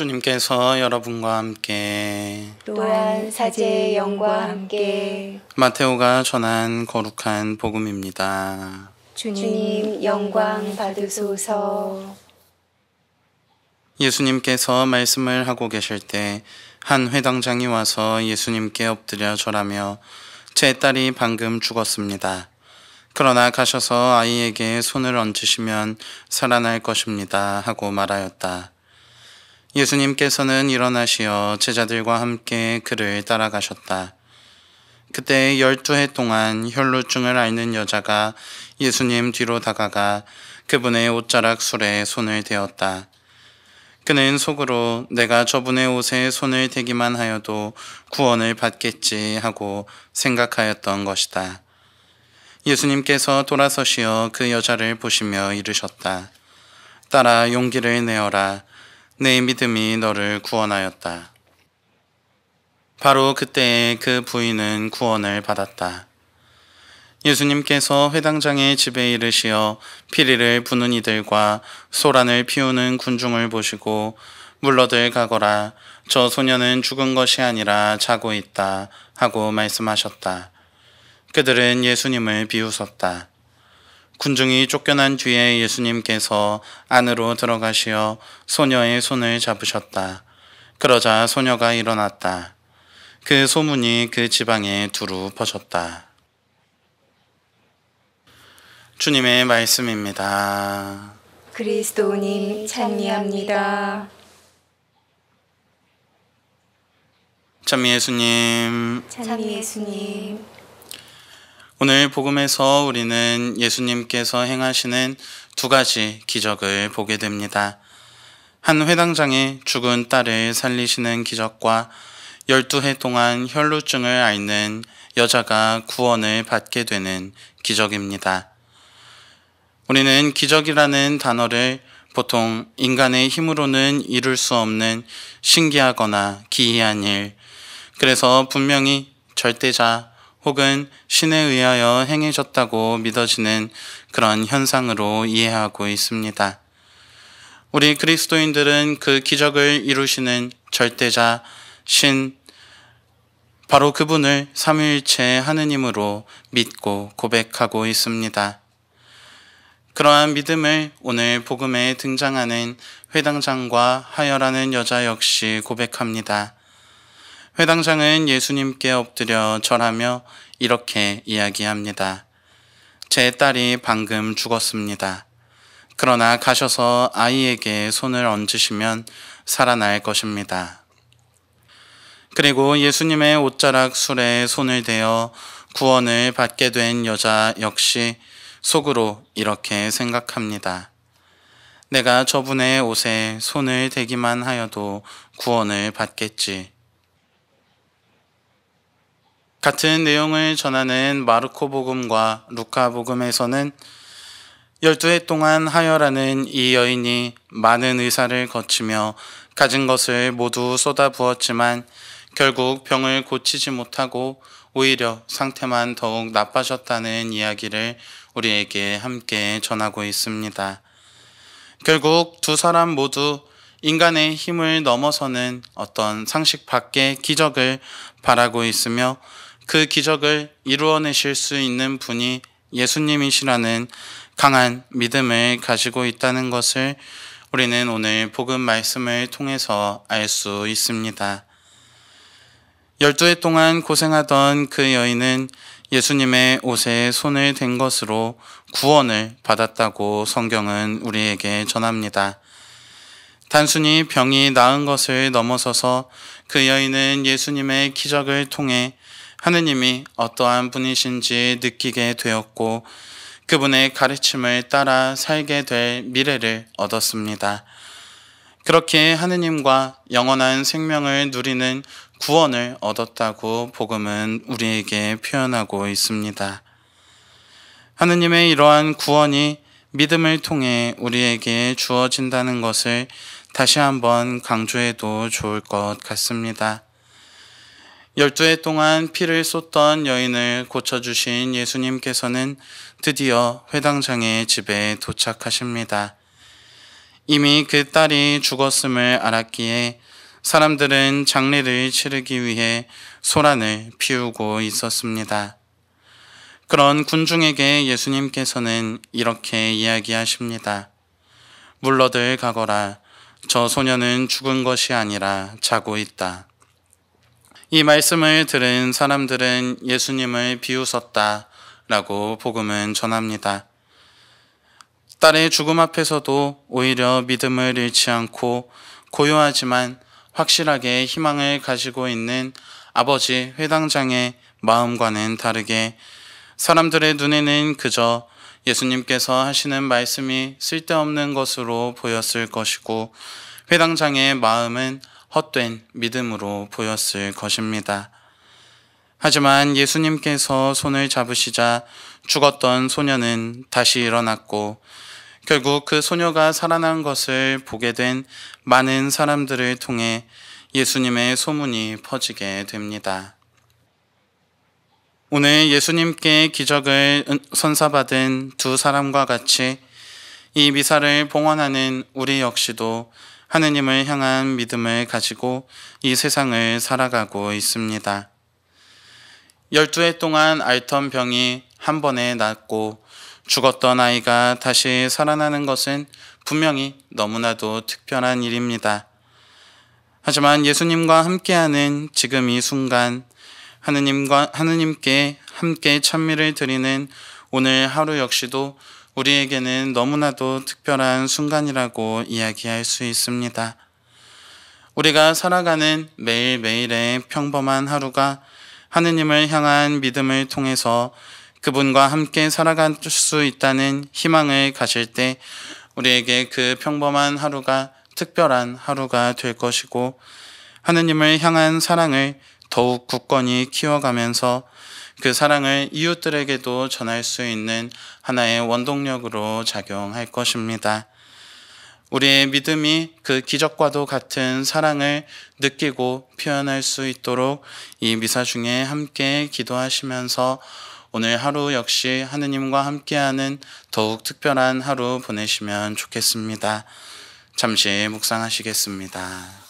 주님께서 여러분과 함께 또한 사제의 영과 함께 마테오가 전한 거룩한 복음입니다. 주님 영광 받으소서. 예수님께서 말씀을 하고 계실 때 한 회당장이 와서 예수님께 엎드려 절하며 제 딸이 방금 죽었습니다. 그러나 가셔서 아이에게 손을 얹으시면 살아날 것입니다 하고 말하였다. 예수님께서는 일어나시어 제자들과 함께 그를 따라가셨다. 그때 12해 동안 혈루증을 앓는 여자가 예수님 뒤로 다가가 그분의 옷자락 술에 손을 대었다. 그는 속으로 내가 저분의 옷에 손을 대기만 하여도 구원을 받겠지 하고 생각하였던 것이다. 예수님께서 돌아서시어 그 여자를 보시며 이르셨다. 딸아, 용기를 내어라. 내 믿음이 너를 구원하였다. 바로 그때에 그 부인은 구원을 받았다. 예수님께서 회당장의 집에 이르시어 피리를 부는 이들과 소란을 피우는 군중을 보시고 물러들 가거라. 저 소녀는 죽은 것이 아니라 자고 있다 하고 말씀하셨다. 그들은 예수님을 비웃었다. 군중이 쫓겨난 뒤에 예수님께서 안으로 들어가시어 소녀의 손을 잡으셨다. 그러자 소녀가 일어났다. 그 소문이 그 지방에 두루 퍼졌다. 주님의 말씀입니다. 그리스도님 찬미합니다. 찬미 예수님. 찬미 예수님. 오늘 복음에서 우리는 예수님께서 행하시는 두 가지 기적을 보게 됩니다. 한 회당장의 죽은 딸을 살리시는 기적과 12해 동안 혈루증을 앓는 여자가 구원을 받게 되는 기적입니다. 우리는 기적이라는 단어를 보통 인간의 힘으로는 이룰 수 없는 신기하거나 기이한 일, 그래서 분명히 절대자 혹은 신에 의하여 행해졌다고 믿어지는 그런 현상으로 이해하고 있습니다. 우리 그리스도인들은 그 기적을 이루시는 절대자, 신, 바로 그분을 삼위일체 하느님으로 믿고 고백하고 있습니다. 그러한 믿음을 오늘 복음에 등장하는 회당장과 하여라는 여자 역시 고백합니다. 회당장은 예수님께 엎드려 절하며 이렇게 이야기합니다. 제 딸이 방금 죽었습니다. 그러나 가셔서 아이에게 손을 얹으시면 살아날 것입니다. 그리고 예수님의 옷자락 술에 손을 대어 구원을 받게 된 여자 역시 속으로 이렇게 생각합니다. 내가 저분의 옷에 손을 대기만 하여도 구원을 받겠지. 같은 내용을 전하는 마르코 복음과 루카 복음에서는 12해 동안 하여라는 이 여인이 많은 의사를 거치며 가진 것을 모두 쏟아부었지만 결국 병을 고치지 못하고 오히려 상태만 더욱 나빠졌다는 이야기를 우리에게 함께 전하고 있습니다. 결국 두 사람 모두 인간의 힘을 넘어서는 어떤 상식 밖의 기적을 바라고 있으며 그 기적을 이루어내실 수 있는 분이 예수님이시라는 강한 믿음을 가지고 있다는 것을 우리는 오늘 복음 말씀을 통해서 알 수 있습니다. 12해 동안 고생하던 그 여인은 예수님의 옷에 손을 댄 것으로 구원을 받았다고 성경은 우리에게 전합니다. 단순히 병이 나은 것을 넘어서서 그 여인은 예수님의 기적을 통해 하느님이 어떠한 분이신지 느끼게 되었고 그분의 가르침을 따라 살게 될 미래를 얻었습니다. 그렇게 하느님과 영원한 생명을 누리는 구원을 얻었다고 복음은 우리에게 표현하고 있습니다. 하느님의 이러한 구원이 믿음을 통해 우리에게 주어진다는 것을 다시 한번 강조해도 좋을 것 같습니다. 12해 동안 피를 쏟던 여인을 고쳐주신 예수님께서는 드디어 회당장의 집에 도착하십니다. 이미 그 딸이 죽었음을 알았기에 사람들은 장례를 치르기 위해 소란을 피우고 있었습니다. 그런 군중에게 예수님께서는 이렇게 이야기하십니다. 물러들 가거라. 저 소녀는 죽은 것이 아니라 자고 있다. 이 말씀을 들은 사람들은 예수님을 비웃었다라고 복음은 전합니다. 딸의 죽음 앞에서도 오히려 믿음을 잃지 않고 고요하지만 확실하게 희망을 가지고 있는 아버지 회당장의 마음과는 다르게 사람들의 눈에는 그저 예수님께서 하시는 말씀이 쓸데없는 것으로 보였을 것이고 회당장의 마음은 헛된 믿음으로 보였을 것입니다. 하지만 예수님께서 손을 잡으시자 죽었던 소녀는 다시 일어났고 결국 그 소녀가 살아난 것을 보게 된 많은 사람들을 통해 예수님의 소문이 퍼지게 됩니다. 오늘 예수님께 기적을 선사받은 두 사람과 같이 이 미사를 봉헌하는 우리 역시도 하느님을 향한 믿음을 가지고 이 세상을 살아가고 있습니다. 12해 동안 앓던 병이 한 번에 낫고 죽었던 아이가 다시 살아나는 것은 분명히 너무나도 특별한 일입니다. 하지만 예수님과 함께하는 지금 이 순간 하느님께 함께 찬미를 드리는 오늘 하루 역시도 우리에게는 너무나도 특별한 순간이라고 이야기할 수 있습니다. 우리가 살아가는 매일매일의 평범한 하루가 하느님을 향한 믿음을 통해서 그분과 함께 살아갈 수 있다는 희망을 가질 때 우리에게 그 평범한 하루가 특별한 하루가 될 것이고 하느님을 향한 사랑을 더욱 굳건히 키워가면서 그 사랑을 이웃들에게도 전할 수 있는 하나의 원동력으로 작용할 것입니다. 우리의 믿음이 그 기적과도 같은 사랑을 느끼고 표현할 수 있도록 이 미사 중에 함께 기도하시면서 오늘 하루 역시 하느님과 함께하는 더욱 특별한 하루 보내시면 좋겠습니다. 잠시 묵상하시겠습니다.